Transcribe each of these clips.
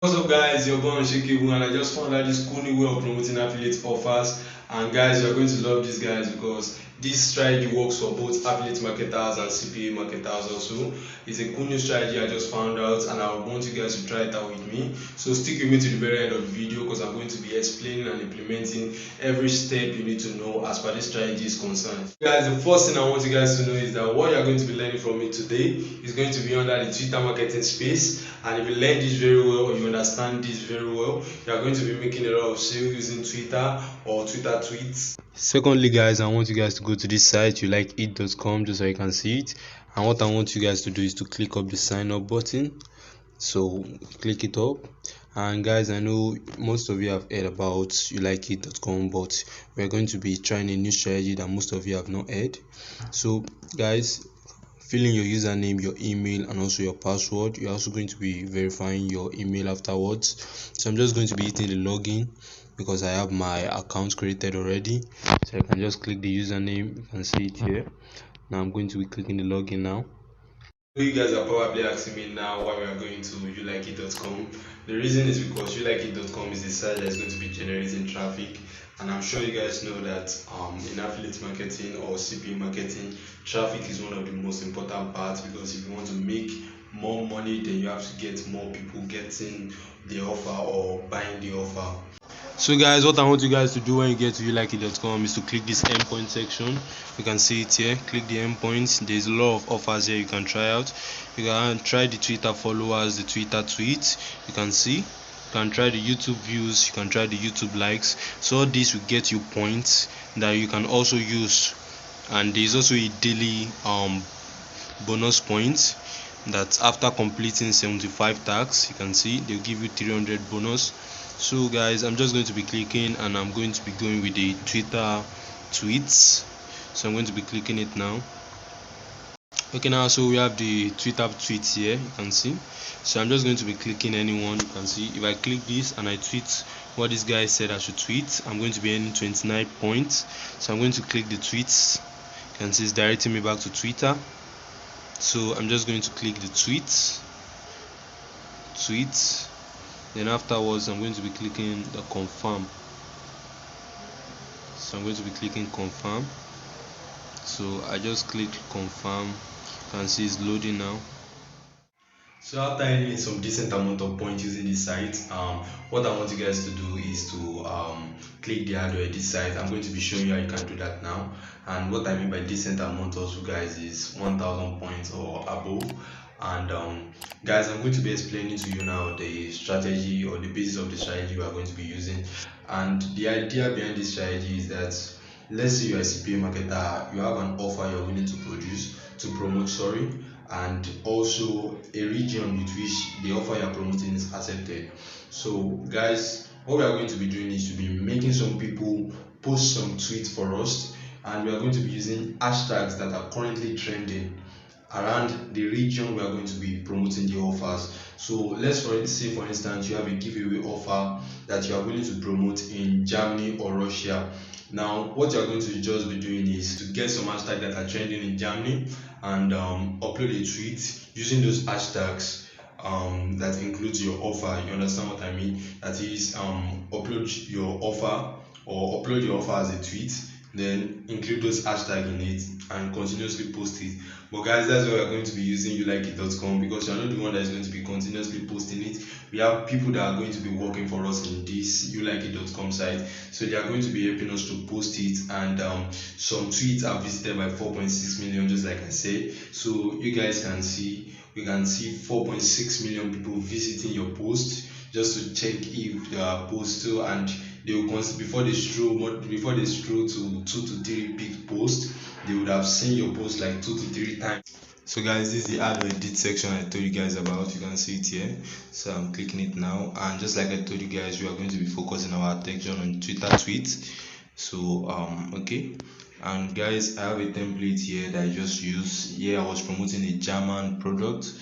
What's up guys, you're going Shakeable and I just found out this cool new way of promoting affiliate offers, and guys, you're going to love these guys because this strategy works for both affiliate marketers and CPA marketers also. It's a cool new strategy I just found out and I want you guys to try it out with me. So stick with me to the very end of the video because I'm going to be explaining and implementing every step you need to know as far as this strategy is concerned. Guys, the first thing I want you guys to know is that what you're going to be learning from me today is going to be under the Twitter marketing space. And if you learn this very well or you understand this very well, you are going to be making a lot of sales using Twitter or Twitter tweets. Secondly, guys, I want you guys to go to this site, youlikeit.com, just so you can see it. And what I want you guys to do is to click up the sign up button. So click it up. And guys, I know most of you have heard about youlikeit.com, but we're going to be trying a new strategy that most of you have not heard. So guys, fill in your username, your email, and also your password. You're also going to be verifying your email afterwards. So I'm just going to be hitting the login because I have my account created already. So I can just click the username. You can see it here. Now I'm going to be clicking the login now. You guys are probably asking me now why we are going to youlikeit.com. The reason is because youlikeit.com is the site that is going to be generating traffic, and I'm sure you guys know that in affiliate marketing or CPA marketing, traffic is one of the most important parts, because if you want to make more money, then you have to get more people getting the offer or buying the offer. So guys, what I want you guys to do when you get to youlikeit.com is to click this endpoint section. You can see it here. Click the endpoints. There's a lot of offers here you can try out. You can try the Twitter followers, the Twitter tweets. You can see. You can try the YouTube views. You can try the YouTube likes. So all this will get you points that you can also use. And there's also a daily bonus points that after completing 75 tags, you can see they'll give you 300 bonus. So guys, I'm just going to be clicking and I'm going to be going with the Twitter tweets. So I'm going to be clicking it now. Okay, now so we have the Twitter tweets here, you can see. So I'm just going to be clicking anyone. You can see if I click this and I tweet what this guy said I should tweet, I'm going to be earning 29 points. So I'm going to click the tweets. You can see it's directing me back to Twitter. So I'm just going to click the tweets. Then afterwards I'm going to be clicking the confirm. So I'm going to be clicking confirm. So I just click confirm. You can see it's loading now. So after earning some decent amount of points using this site, what I want you guys to do is to click the ad on this site. I'm going to be showing you how you can do that now. And what I mean by decent amount also, guys, is 1000 points or above. And guys, I'm going to be explaining to you now the strategy or the basis of the strategy we are going to be using. And the idea behind this strategy is that, let's say you're a CPA marketer, you have an offer you're willing to promote, and also a region with which the offer you're promoting is accepted. So guys, what we are going to be doing is to be making some people post some tweets for us, and we are going to be using hashtags that are currently trending around the region we are going to be promoting the offers. So let's say for instance you have a giveaway offer that you are willing to promote in Germany or Russia. Now what you are going to just be doing is to get some hashtags that are trending in Germany and upload a tweet using those hashtags that includes your offer. You understand what I mean? That is, upload your offer or upload your offer as a tweet, then include those hashtags in it and continuously post it. But guys, that's why we're going to be using youlikeit.com, because you're not the one that is going to be continuously posting it. We have people that are going to be working for us in this youlikeit.com site, so they are going to be helping us to post it. And some tweets are visited by 4.6 million, just like I said. So you guys can see, we can see 4.6 million people visiting your post just to check if they are posted, and they will consider before they scroll to 2 to 3 big posts, they would have seen your post like 2 to 3 times. So guys, this is the ad edit section I told you guys about. You can see it here. So I'm clicking it now, and just like I told you guys, we are going to be focusing our attention on Twitter tweets. So okay, and guys, I have a template here that I just use. Here I was promoting a German product,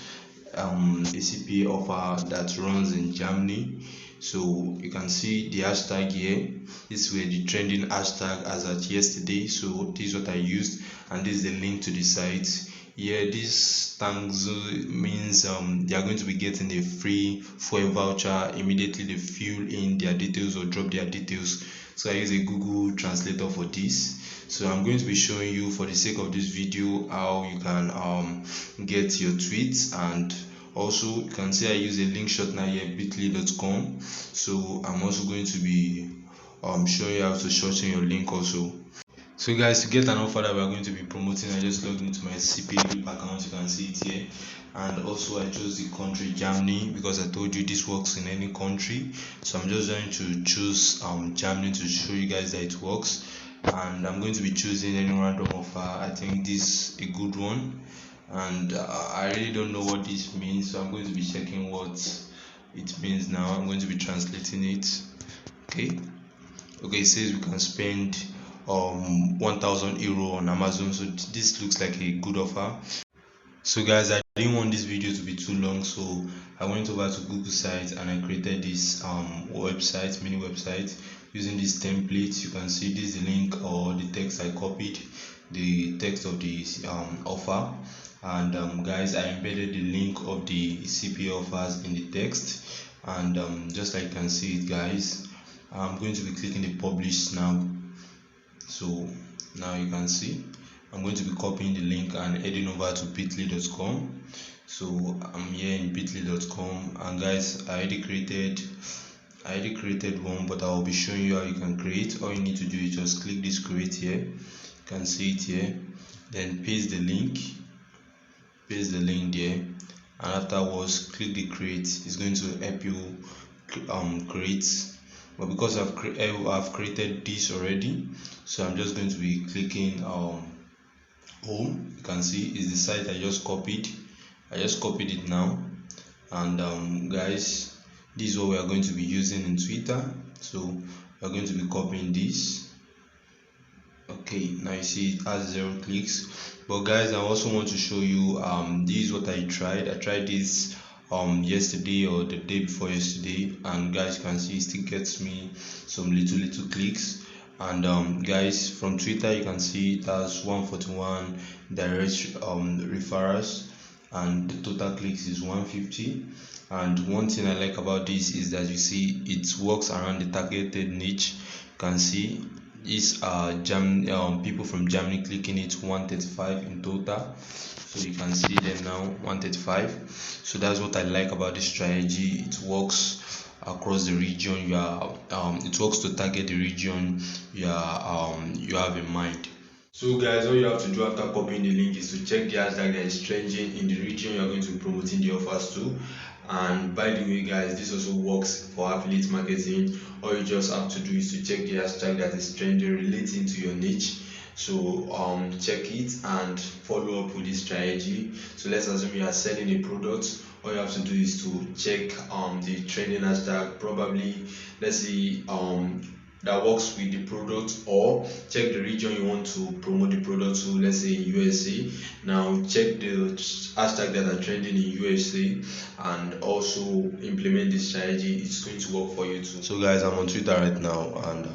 a CPA offer that runs in Germany. So you can see the hashtag here. This were the trending hashtag as at yesterday. So this is what I used, and this is the link to the site. Yeah, this thanks means they are going to be getting a free fuel voucher immediately they fill in their details or drop their details. So I use a Google translator for this. So I'm going to be showing you, for the sake of this video, how you can get your tweets. And also you can see I use a link shortener here, bit.ly.com. So I'm also going to be showing you how to shorten your link also. So guys, to get an offer that we are going to be promoting, I just logged into my CPA account. You can see it here. And also I chose the country Germany, because I told you this works in any country. So I'm just going to choose Germany to show you guys that it works. And I'm going to be choosing any random offer. I think this is a good one. And I really don't know what this means, so I'm going to be checking what it means now. I'm going to be translating it. Okay. Okay, it says we can spend 1000 euro on Amazon. So this looks like a good offer. So guys, I didn't want this video to be too long, so I went over to Google site and I created this website, mini website, using this template. You can see this is the link or the text I copied, the text of the offer. And guys, I embedded the link of the CPA offers in the text. And just like you can see it, guys, I'm going to be clicking the publish now. So now you can see I'm going to be copying the link and heading over to bit.ly.com. So I'm here in bit.ly.com, and guys, I already created one, but I'll be showing you how you can create. All you need to do is just click this create here. You can see it here, then paste the link there, and afterwards click the create. It's going to help you create. But because I've created this already, so I'm just going to be clicking home. You can see is the site I just copied. It now. And guys, this is what we are going to be using in Twitter. So we are going to be copying this. Okay, now you see it has 0 clicks. But guys, I also want to show you this is what I tried this yesterday or the day before yesterday, and guys, you can see it still gets me some little clicks. And guys, from Twitter you can see it has 141 direct referrals, and the total clicks is 150. And one thing I like about this is that you see it works around the targeted niche. You can see these are people from Germany clicking it, 135 in total. So you can see them now, 135. So that's what I like about this strategy. It works across the region. It works to target the region you have in mind. So guys, all you have to do after copying the link is to check the hashtag that is trending in the region you are going to be promoting the offers to. And by the way guys, this also works for affiliate marketing. All you just have to do is to check the hashtag that is trending relating to your niche. So check it and follow up with this strategy. So let's assume you are selling a product. All you have to do is to check the trending hashtag, probably let's see that works with the product, or check the region you want to promote the product to, let's say USA. Now check the hashtag that are trending in USA and also implement this strategy. It's going to work for you too. So guys, I'm on Twitter right now, and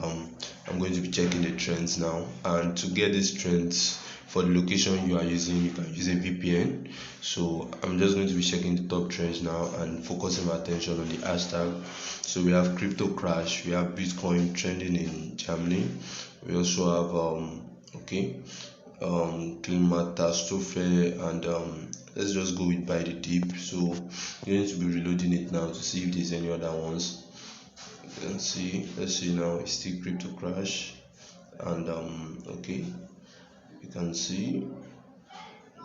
I'm going to be checking the trends now. And to get these trends for the location you are using, you can use a VPN. So I'm just going to be checking the top trends now and focusing my attention on the hashtag. So we have crypto crash, we have Bitcoin trending in Germany, we also have climate catastrophe, and let's just go with buy the dip. So I'm going to be reloading it now to see if there's any other ones. Let's see now, it's still crypto crash. And okay, you can see.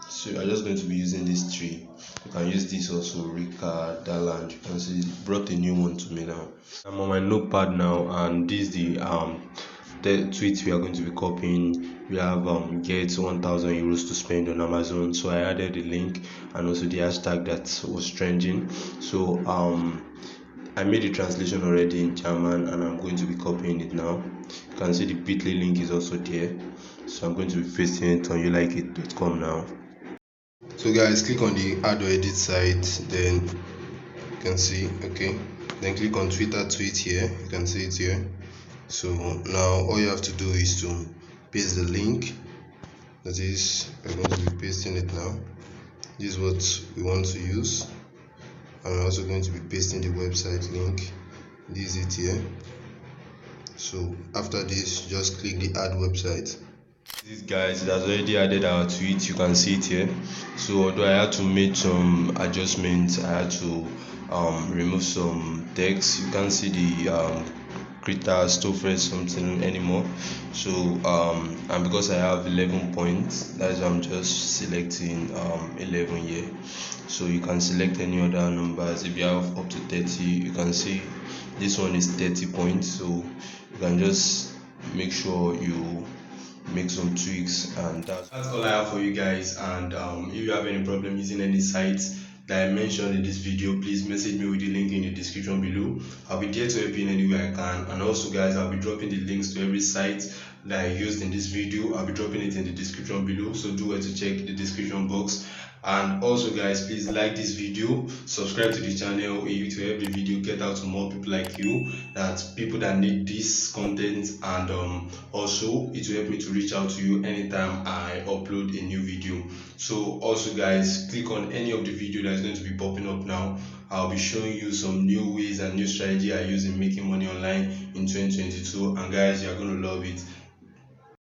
So I'm just going to be using this tree. You can use this also, Rika Daland. You can see it brought a new one to me now. I'm on my notepad now, and this is the tweet we are going to be copying. We have get 1000 euros to spend on Amazon. So I added the link and also the hashtag that was trending. So I made the translation already in German, and I'm going to be copying it now. You can see the bit.ly link is also there. So I'm going to be pasting it on youlikeit.com now. So guys, click on the add or edit site, then you can see, okay, then click on Twitter tweet here. You can see it here. So now all you have to do is to paste the link, That is, we're going to be pasting it now. This is what we want to use, and we're also going to be pasting the website link. This is it here. So after this, just click the add website. This guys, it has already added our tweet. You can see it here. So although I had to make some adjustments, I had to remove some text. You can't see the creator storefront something anymore. So and because I have 11 points, that's why I'm just selecting 11 here. So you can select any other numbers. If you have up to 30, you can see this one is 30 points. So you can just make sure you make some tweaks, and That's all I have for you guys. And if you have any problem using any sites that I mentioned in this video, please message me with the link in the description below. I'll be there to help you in any way I can. And also guys, I'll be dropping the links to every site that I used in this video. I'll be dropping it in the description below, so do well to check the description box. And also guys, please like this video, subscribe to the channel, it will help the video get out to more people like you, that people that need this content. And also it will help me to reach out to you anytime I upload a new video. So also guys, click on any of the video that is going to be popping up now. I'll be showing you some new ways and new strategy I use in making money online in 2022, and guys, you're going to love it.